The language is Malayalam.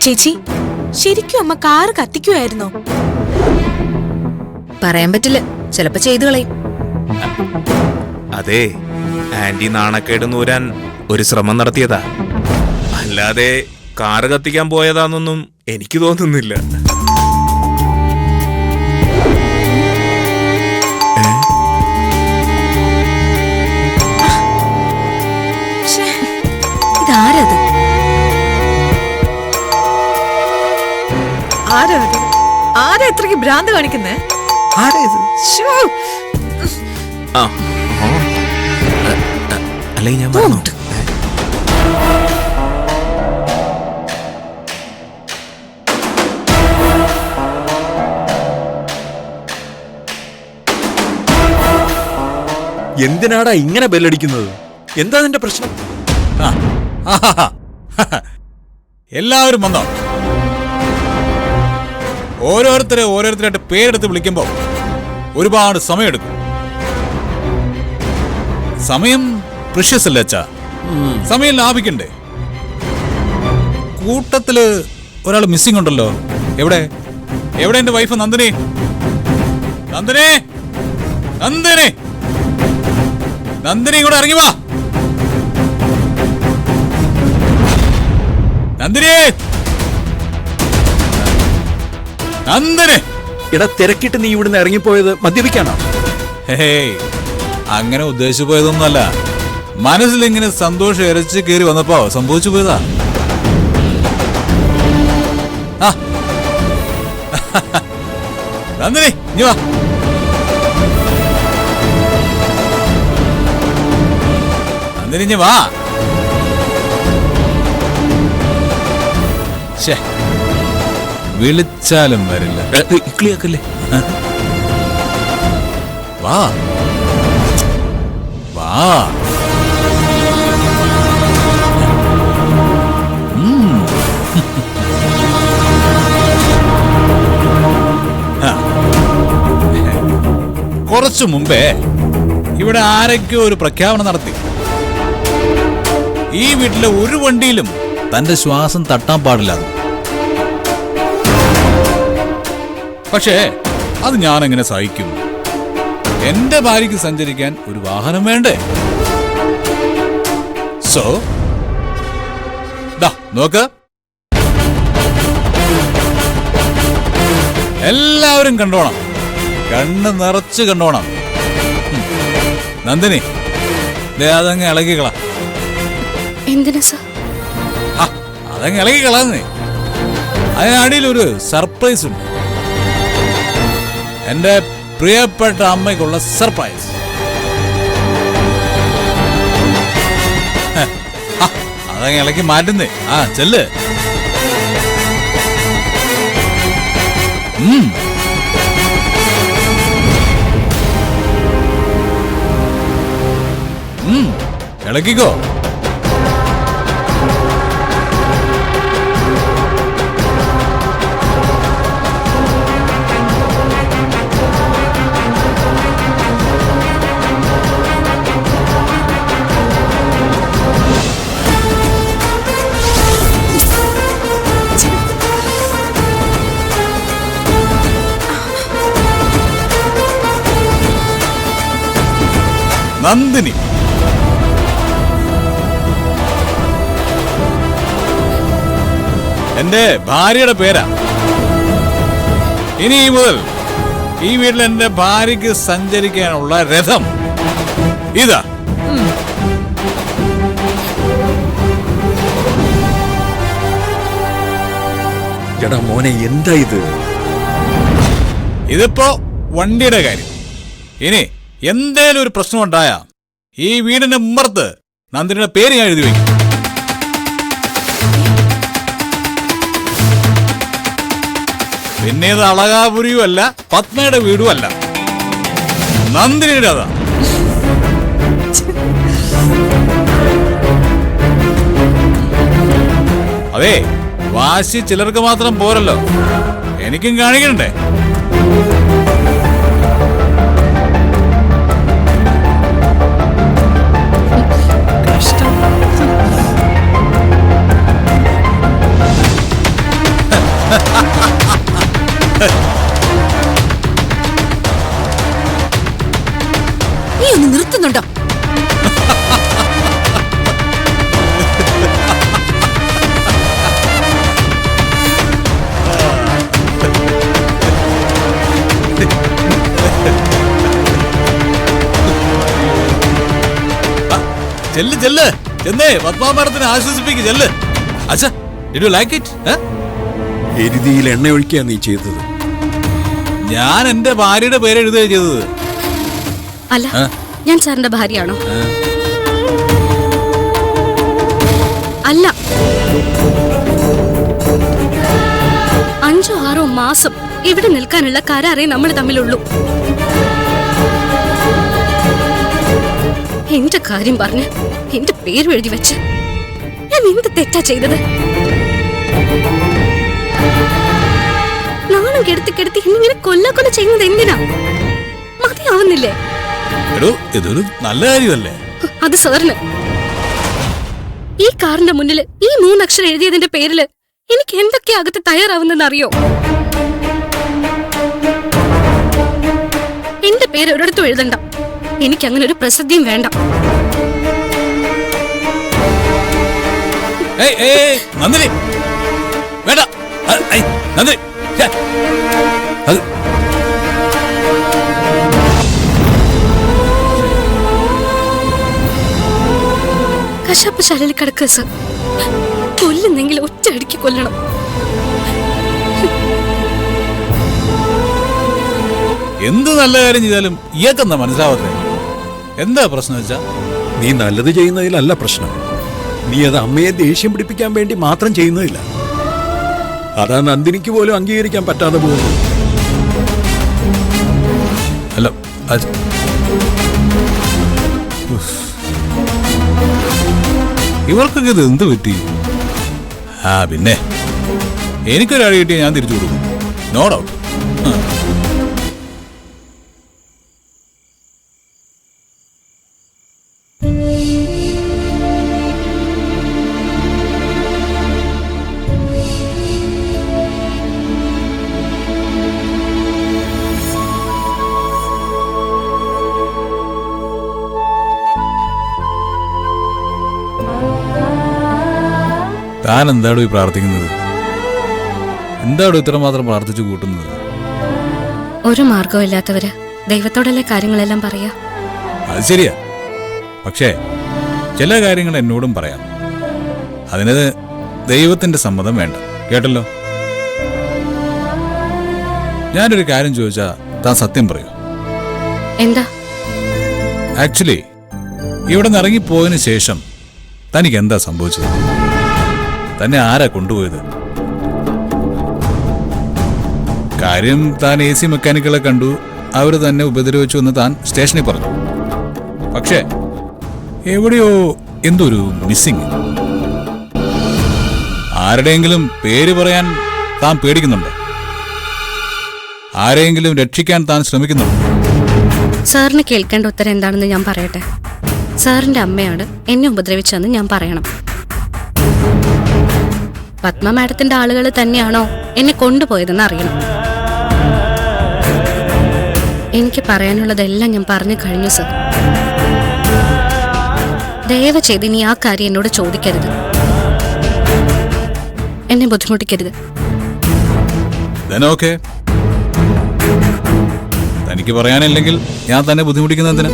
ചേച്ചി, ശരിക്കും അമ്മ കാറ് കത്തിക്കുമായിരുന്നോ? പറയാൻ പറ്റില്ല, ചിലപ്പോ ചെയ്തു കളയും. അതെ, ആന്റി നാണക്കേട് നൂരാൻ ഒരു ശ്രമം നടത്തിയതാ, അല്ലാതെ കാറ് കത്തിക്കാൻ പോയതാന്നൊന്നും എനിക്ക് തോന്നുന്നില്ല. ഇതാരത്? ആരാ ഇത്രയ്ക്ക് ഭ്രാന്ത് കാണിക്കുന്നേ? അല്ലെങ്കിൽ ഞാൻ പറഞ്ഞു. എന്തിനാടാ ഇങ്ങനെ ബെല്ലടിക്കുന്നത്? എന്താ നിന്റെ പ്രശ്നം? എല്ലാവരും വന്നോ? ഓരോരുത്തരായിട്ട് പേരെടുത്ത് വിളിക്കുമ്പോ ഒരുപാട് സമയമെടുക്കും. സമയം പ്രഷ്യസ് അല്ലേ അച്ഛാ? സമയം ലാഭിക്കണ്ടേ? കൂട്ടത്തില് ഒരാൾ മിസ്സിംഗ് ഉണ്ടല്ലോ. എവിടെ എന്റെ വൈഫ് നന്ദിനി? നന്ദിനി കൂടെ ഇറങ്ങി വാ. നന്ദിനി എടാ, തിരക്കിട്ട് നീ ഇവിടുന്ന് ഇറങ്ങിപ്പോയത് മദ്യപിക്കാണോ? അങ്ങനെ ഉദ്ദേശിച്ചു പോയതൊന്നുമല്ല. മനസ്സിലിങ്ങനെ സന്തോഷം ഇരച്ച് കയറി വന്നപ്പോ സംഭവിച്ചു പോയതാ. നന്ദിനി ഇനി വാ. നന്ദിനി ഇനി വാ. വിളിച്ചാലും വരില്ല. ഇക്ലിയാക്കല്ലേ? വാ വാ. കുറച്ചു മുമ്പേ ഇവിടെ ആരൊക്കെയോ ഒരു പ്രഖ്യാപനം നടത്തി. ഈ വീട്ടിലെ ഒരു വണ്ടിയിലും തന്റെ ശ്വാസം തട്ടാൻ പാടില്ല. പക്ഷേ അത് ഞാനെങ്ങനെ സഹിക്കും? എന്റെ ഭാര്യയ്ക്ക് സഞ്ചരിക്കാൻ ഒരു വാഹനം വേണ്ടേ? സോ നോക്ക്, എല്ലാവരും കണ്ടോണം, കണ്ണ് നിറച്ച് കണ്ടോണം. നന്ദിനി, അതങ്ങ് ഇളകിക്കള. എന്തിനാ സർ? അതങ്ങ് ഇളകിക്കളന്നേ. അതിനടിയിൽ ഒരു സർപ്രൈസ് ഉണ്ട്. എന്റെ പ്രിയപ്പെട്ട അമ്മയ്ക്കുള്ള സർപ്രൈസ്. അതങ്ങ് ഇളക്കി മാറ്റുന്നേ. ചെല്ല്. ഇളക്കിക്കോ. നന്ദിനി, എന്റെ ഭാര്യയുടെ പേരാ. ഇനി മുതൽ ഈ വീട്ടിൽ എന്റെ ഭാര്യയ്ക്ക് സഞ്ചരിക്കാനുള്ള രഥം ഇതാ. എടാ മോനെ, എന്താ ഇത്? ഇതിപ്പോ വണ്ടിയുടെ കാര്യം. ഇനി എന്തേലും ഒരു പ്രശ്നം ഉണ്ടായാ ഈ വീടിന്റെ ഉമ്മർത്ത് നന്ദിനിയുടെ പേര് ഞാൻ എഴുതി വയ്ക്കും. പിന്നെ ഇത് അളകാപുരിയും അല്ല, പത്മയുടെ വീടും അല്ല, നന്ദിനിയുടെ. അതാ അതെ, വാശി ചിലർക്ക് മാത്രം പോരല്ലോ, എനിക്കും കാണിക്കണ്ടേ? ചെല്ല് ചെല്ല് ചെന്നേ പത്മാമരത്തിനെ ആശ്വസിപ്പിക്ക് ചെല്ല്. അച്ഛാ ഡിഡ് യു ലൈക്ക് ഇറ്റ്? എരുതിയിൽ എണ്ണ ഒഴിക്കുക നീ ചെയ്തത്. ഞാൻ എന്റെ ഭാര്യയുടെ പേര് എഴുതുകയാണ് ചെയ്തത്. അല്ല ഞാൻ സാറിന്റെ ഭാര്യയാണോ? അല്ല. 5-6 മാസം ഇവിടെ നിൽക്കാനുള്ള കരാറേ നമ്മൾ തമ്മിലുള്ളൂ. എന്റെ കാര്യം പറഞ്ഞ് എന്റെ പേര് എഴുതി വെച്ച് ഞാൻ എന്ത് തെറ്റാ ചെയ്തത്? നാണം കെടുത്തി കെടുത്തി ഇങ്ങനെ കൊല്ല ചെയ്യുന്നത് എന്തിനാ? മതിയാവുന്നില്ലേ? എടോ ഇതൊരു നല്ല കാര്യമല്ലേ? അത് സാറിന് ഈ കാറിന്റെ മുന്നിൽ ഈ 3 അക്ഷരം എഴുതിയതിന്റെ പേരില് എനിക്ക് എന്തൊക്കെ അകത്ത് തയ്യാറാവുന്നെന്ന് അറിയോ? എന്റെ പേര് ഒരിടത്തും എഴുതണ്ട. എനിക്ക് അങ്ങനെ ഒരു പ്രസിദ്ധിയും വേണ്ട. നന്ദിനി വേണ്ട. നന്ദിനി കശാപ്പ് ശാലയിൽ കിടക്കുക സർ. കൊല്ലുന്നെങ്കിൽ ഒറ്റ അടിക്ക് കൊല്ലണം. എന്ത് നല്ല കാര്യം ചെയ്താലും ഇയാൾക്കെന്താ മനസ്സിലാവാത്തേ? എന്താ പ്രശ്നം വെച്ചാ? നീ നല്ലത് ചെയ്യുന്നതിലല്ല പ്രശ്നം. നീ അത് അമ്മയെ ദേഷ്യം പിടിപ്പിക്കാൻ വേണ്ടി മാത്രം ചെയ്യുന്നതില്ല. അതാ നന്ദിനിക്ക് പോലും അംഗീകരിക്കാൻ പറ്റാതെ പോകുന്നു. അല്ല ഇവർക്കൊക്കെ ഇത് എന്ത് പറ്റി? പിന്നെ എനിക്കൊരടി കിട്ടിയാൽ ഞാൻ തിരിച്ചു കൊടുക്കും. No doubt. താൻ എന്താടോ ഈ പ്രാർത്ഥിക്കുന്നത്? എന്താടോ ഇത്രമാത്രം പ്രാർത്ഥിച്ചു കൂട്ടുന്നത്? ഒരു മാർഗവും ഇല്ലാത്തവര് ദൈവത്തോടല്ലേ കാര്യങ്ങളെല്ലാം പറയാ. അത് ശരിയാ. പക്ഷേ ചില കാര്യങ്ങൾ എന്നോടും പറയാം. അതിന് ദൈവത്തിന്റെ സമ്മതം വേണ്ട. കേട്ടല്ലോ? ഞാനൊരു കാര്യം ചോദിച്ചാ താൻ സത്യം പറയൂ. എന്താ? ആക്ച്വലി ഇവിടെ നിന്ന് ഇറങ്ങിപ്പോയതിനു ശേഷം തനിക്ക് എന്താ സംഭവിച്ചത്? തന്നെ ആരാ കൊണ്ടുപോയത്? കാര്യം താൻ AC മെക്കാനിക്കുകളെ കണ്ടു, അവർ തന്നെ ഉപദ്രവിച്ചു എന്ന് താൻ സ്റ്റേഷനിൽ പറഞ്ഞു. പക്ഷേ എവിടെയോ എന്തൊരു മിസ്സിങ്. ആരുടെയെങ്കിലും പേര് പറയാൻ താൻ പേടിക്കുന്നുണ്ടോ? ആരെയെങ്കിലും രക്ഷിക്കാൻ താൻ ശ്രമിക്കുന്നുണ്ടോ? സാറിന് കേൾക്കേണ്ട ഉത്തരം എന്താണെന്ന് ഞാൻ പറയട്ടെ. സാറിന്റെ അമ്മയാണ് എന്നെ ഉപദ്രവിച്ചതെന്ന് ഞാൻ പറയണം. പത്മ മാഡത്തിന്റെ ആളുകൾ തന്നെയാണോ എന്നെ കൊണ്ടുപോയതെന്ന് അറിയണം. എനിക്ക് പറയാനുള്ളതെല്ലാം ഞാൻ പറഞ്ഞു കഴിഞ്ഞു സർ. ദയവ് ചെയ്ത് ഇനി ആ കാര്യം എന്നോട് ചോദിക്കരുത്. എന്നെ ബുദ്ധിമുട്ടിക്കരുത്. തനിക്ക് പറയാനില്ലെങ്കിൽ ഞാൻ തന്നെ ബുദ്ധിമുട്ടിക്കുന്നതിന്